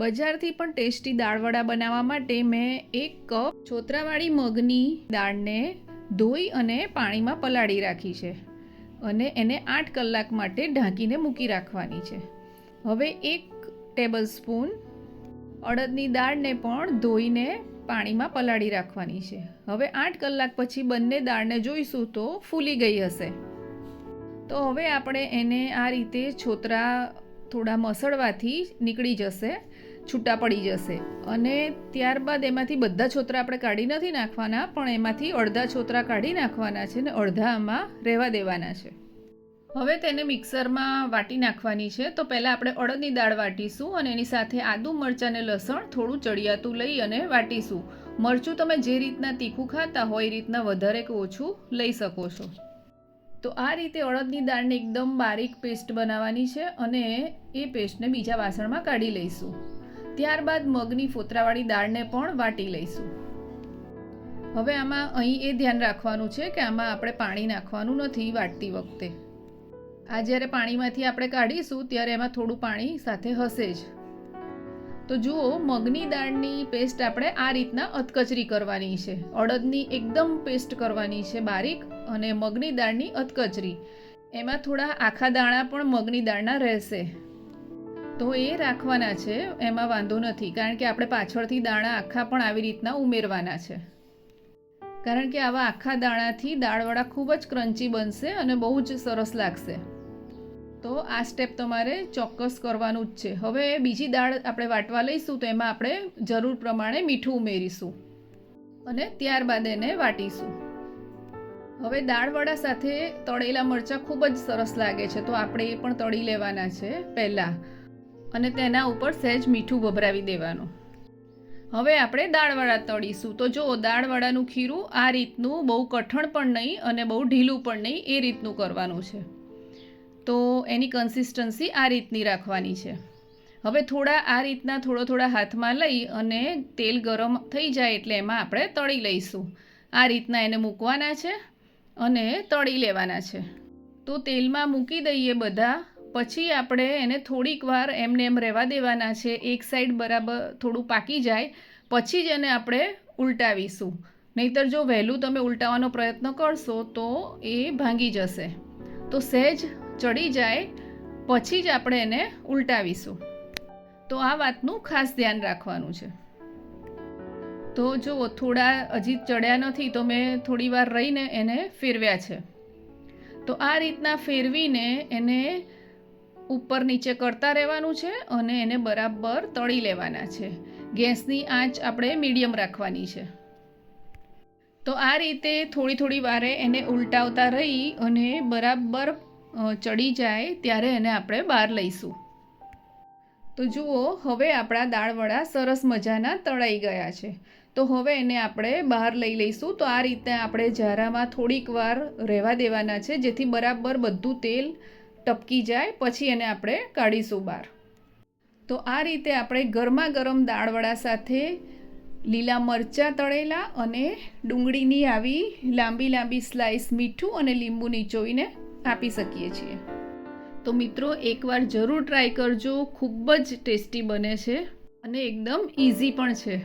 બજારથી પણ ટેસ્ટી દાળવડા બનાવવા માટે મેં 1 કપ છોતરાવાળી મગની દાળને ધોઈ અને પાણીમાં પલાળી રાખી છે અને એને 8 કલાક માટે ઢાંકીને મૂકી રાખવાની છે. હવે 1 ટેબલસ્પૂન અડદની દાળને પણ ધોઈને પાણીમાં પલાળી રાખવાની છે. હવે 8 કલાક પછી બંને દાળને જોઈશું તો ફૂલી ગઈ હશે. તો હવે આપણે એને આ રીતે છોતરા થોડા મસળવાથી નીકળી જશે, છૂટા પડી જશે. અને ત્યારબાદ એમાંથી બધા છોતરા આપણે કાઢી નથી નાખવાના, પણ એમાંથી અડધા છોતરા કાઢી નાખવાના છે ને અડધા આમાં રહેવા દેવાના છે. હવે તેને મિક્સરમાં વાટી નાખવાની છે. તો પહેલાં આપણે અડદની દાળ વાટીશું અને એની સાથે આદુ, મરચાં અને લસણ થોડું ચડિયાતું લઈ અને વાટીશું. મરચું તમે જે રીતના તીખું ખાતા હોય એ રીતના વધારે કે ઓછું લઈ શકો છો. તો આ રીતે અડદની દાળને એકદમ બારીક પેસ્ટ બનાવવાની છે અને એ પેસ્ટને બીજા વાસણમાં કાઢી લઈશું. ત્યારબાદ મગની ફોતરાવાળી દાળને પણ વાટી લઈશું. હવે આમાં અહીં એ ધ્યાન રાખવાનું છે કે આમાં આપણે પાણી નાખવાનું નથી વાટતી વખતે. આ જ્યારે પાણીમાંથી આપણે કાઢીશું ત્યારે એમાં થોડું પાણી સાથે હશે જ. તો જુઓ, મગની દાળની પેસ્ટ આપણે આ રીતના અધકચરી કરવાની છે. અડદની એકદમ પેસ્ટ કરવાની છે બારીક, અને મગની દાળની અધકચરી. એમાં થોડા આખા દાણા પણ મગની દાળના રહેશે, તો એ રાખવાના છે, એમાં વાંધો નથી. કારણ કે આપણે પાછળથી દાણા આખા પણ આવી રીતના ઉમેરવાના છે. કારણ કે આવા આખા દાણાથી દાળવડા ખૂબ જ ક્રન્ચી બનશે અને બહુ જ સરસ લાગશે. તો આ સ્ટેપ તમારે ચોક્કસ કરવાનું જ છે. હવે બીજી દાળ આપણે વાટવા લઈશું તો એમાં આપણે જરૂર પ્રમાણે મીઠું ઉમેરીશું અને ત્યારબાદ એને વાટીશું. હવે દાળવડા સાથે તળેલા મરચાં ખૂબ જ સરસ લાગે છે, તો આપણે એ પણ તળી લેવાના છે પહેલાં, અને તેના ઉપર સહેજ મીઠું ભભરાવી દેવાનું. હવે આપણે દાળવડા તળીશું. તો જો દાળવડાનું ખીરું આ રીતનું, બહુ કઠણ પણ નહીં અને બહુ ઢીલું પણ નહીં, એ રીતનું કરવાનું છે. તો એની કન્સિસ્ટન્સી આ રીતની રાખવાની છે. હવે થોડા આ રીતના થોડા હાથમાં લઈ અને તેલ ગરમ થઈ જાય એટલે એમાં આપણે તળી લઈશું. આ રીતના એને મૂકવાના છે અને તળી લેવાના છે. તો તેલમાં મૂકી દઈએ બધા, પછી આપણે એને થોડીક વાર એમને એમ રહેવા દેવાના છે. એક સાઈડ બરાબર થોડું પાકી જાય પછી જ એને આપણે ઉલટાવીશું. નહીંતર જો વહેલું તમે ઉલટાવવાનો પ્રયત્ન કરશો તો એ ભાંગી જશે. તો સહેજ ચડી જાય પછી જ આપણે એને ઉલટાવીશું. તો આ વાતનું ખાસ ધ્યાન રાખવાનું છે. તો જો થોડા હજી ચડ્યા નથી તો મેં થોડી વાર રહીને એને ફેરવ્યા છે. તો આ રીતના ફેરવીને એને ઉપર નીચે કરતા રહેવાનું છે અને એને બરાબર તળી લેવાના છે. ગેસની આંચ આપણે મીડિયમ રાખવાની છે. તો આ રીતે થોડી વારે એને ઉલટાવતા રહી અને બરાબર ચડી જાય ત્યારે એને આપણે બહાર લઈશું. તો જુઓ, હવે આપણા દાળવડા સરસ મજાના તળાઈ ગયા છે. તો હવે એને આપણે બહાર લઈ લઈશું. તો આ રીતે આપણે ઝારામાં થોડીક વાર રહેવા દેવાના છે, જેથી બરાબર બધું તેલ ટપકી જાય, પછી એને આપણે કાઢીશું બહાર. તો આ રીતે આપણે ગરમા ગરમ દાળવડા સાથે લીલા મરચાં તળેલા અને ડુંગળીની આવી લાંબી સ્લાઇસ મીઠું અને લીંબુ નીચોવીને આપી શકીએ છીએ. તો મિત્રો, એકવાર જરૂર ટ્રાય કરજો. ખૂબ જ ટેસ્ટી બને છે અને એકદમ ઇઝી પણ છે.